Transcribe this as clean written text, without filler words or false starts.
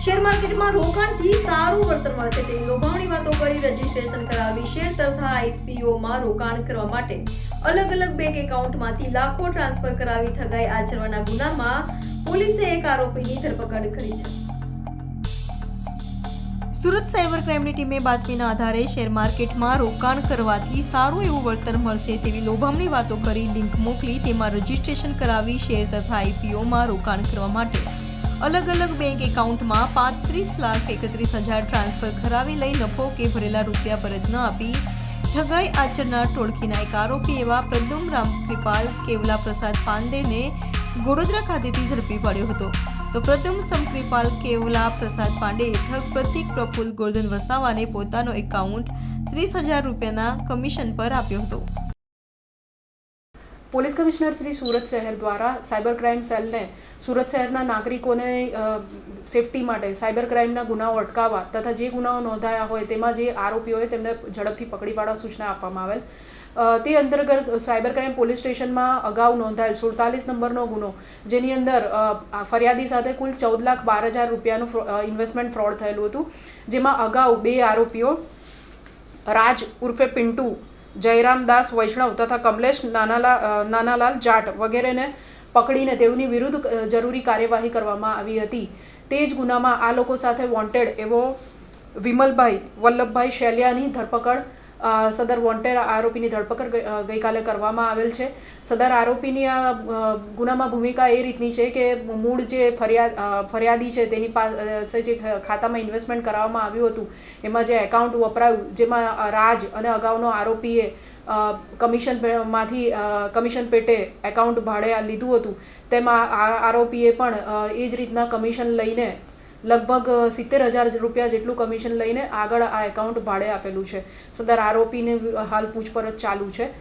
Share માર્કેટમાં રોકાણથી સારું વળતર મળશે તેવી લોભામણી વાતો કરી રજીસ્ટ્રેશન કરાવી શેર તથા આઈપીઓમાં રોકાણ કરવા માટે અલગ અલગ બેંક એકાઉન્ટમાંથી લાખો ટ્રાન્સફર કરાવી ઠગાઈ આચરવાના ગુનામાં પોલીસે એક આરોપીની ધરપકડ કરી છે. સુરત સાયબર ક્રાઇમની ટીમે બાતમીના આધારે શેર માર્કેટમાં રોકાણ કરવાથી સારું એવું વળતર મળશે તેવી લોભામણી વાતો કરી લિંક મોકલી તેમાં રજીસ્ટ્રેશન કરાવી શેર તથા આઈપીઓમાં રોકાણ કરવા માટે અલગ અલગ બેંક એકાઉન્ટમાં 35,31,000 ટ્રાન્સફર કરાવી લઈ નફો કે ભરેલા રૂપિયા પરત ન આપી ઠગાઈ આચરનાર ટોળકીના એક આરોપી એવા પ્રદ્યુમ રામકૃપાલ કેવલા પ્રસાદ પાંડેને ગોડોદરા ખાતેથી ઝડપી પાડ્યો હતો. તો પ્રદ્યુમ સમકૃપાલ કેવલા પ્રસાદ પાંડેએ ઠગ પ્રતિક પ્રફુલ્લ ગોરધન વસાવાને પોતાનો એકાઉન્ટ 30,000 રૂપિયાના કમિશન પર આપ્યો હતો. પોલીસ કમિશનર શ્રી સુરત શહેર દ્વારા સાયબર ક્રાઇમ સેલને સુરત શહેરના નાગરિકોને સેફટી માટે સાયબર ક્રાઇમના ગુનાઓ અટકાવવા તથા જે ગુનાઓ નોંધાયા હોય તેમાં જે આરોપીઓ હોય તેમને ઝડપથી પકડી પાડવા સૂચના આપવામાં આવેલ. તે અંતર્ગત સાયબર ક્રાઇમ પોલીસ સ્ટેશનમાં અગાઉ નોંધાયેલ 47 નંબરનો ગુનો જેની અંદર ફરિયાદી સાથે કુલ 14,12,000 રૂપિયાનું ઇન્વેસ્ટમેન્ટ ફ્રોડ થયેલું હતું, જેમાં અગાઉ 2 આરોપીઓ રાજ ઉર્ફે પિન્ટુ, જયરામદાસ વૈષ્ણવ તથા કમલેશ નાનાલાલ જાટ વગેરેને પકડીને તેઓની વિરુદ્ધ જરૂરી કાર્યવાહી કરવામાં આવી હતી. તે જ ગુનામાં આ લોકો સાથે વોન્ટેડ એવો વિમલભાઈ વલ્લભભાઈ શેલિયાની ધરપકડ સદર વોન્ટેડ આરોપીની ધરપકડ ગઈકાલે કરવામાં આવેલ છે. સદર આરોપીની આ ગુનામાં ભૂમિકા એ રીતની છે કે મૂળ જે ફરિયાદી છે તેની પાસે જે ખાતામાં ઇન્વેસ્ટમેન્ટ કરાવવામાં આવ્યું હતું એમાં જે એકાઉન્ટ વપરાયું જેમાં રાજ અને અગાઉનો આરોપીએ કમિશન પેટે એકાઉન્ટ ભાડે લીધું હતું તેમાં આરોપીએ પણ એ જ રીતના કમિશન લઈને લગભગ 70,000 રૂપિયા જેટલું કમિશન લઈને આગળ આ એકાઉન્ટ ભાડે આપેલું છે. સદર આરોપીને હાલ પૂછપરછ ચાલુ છે.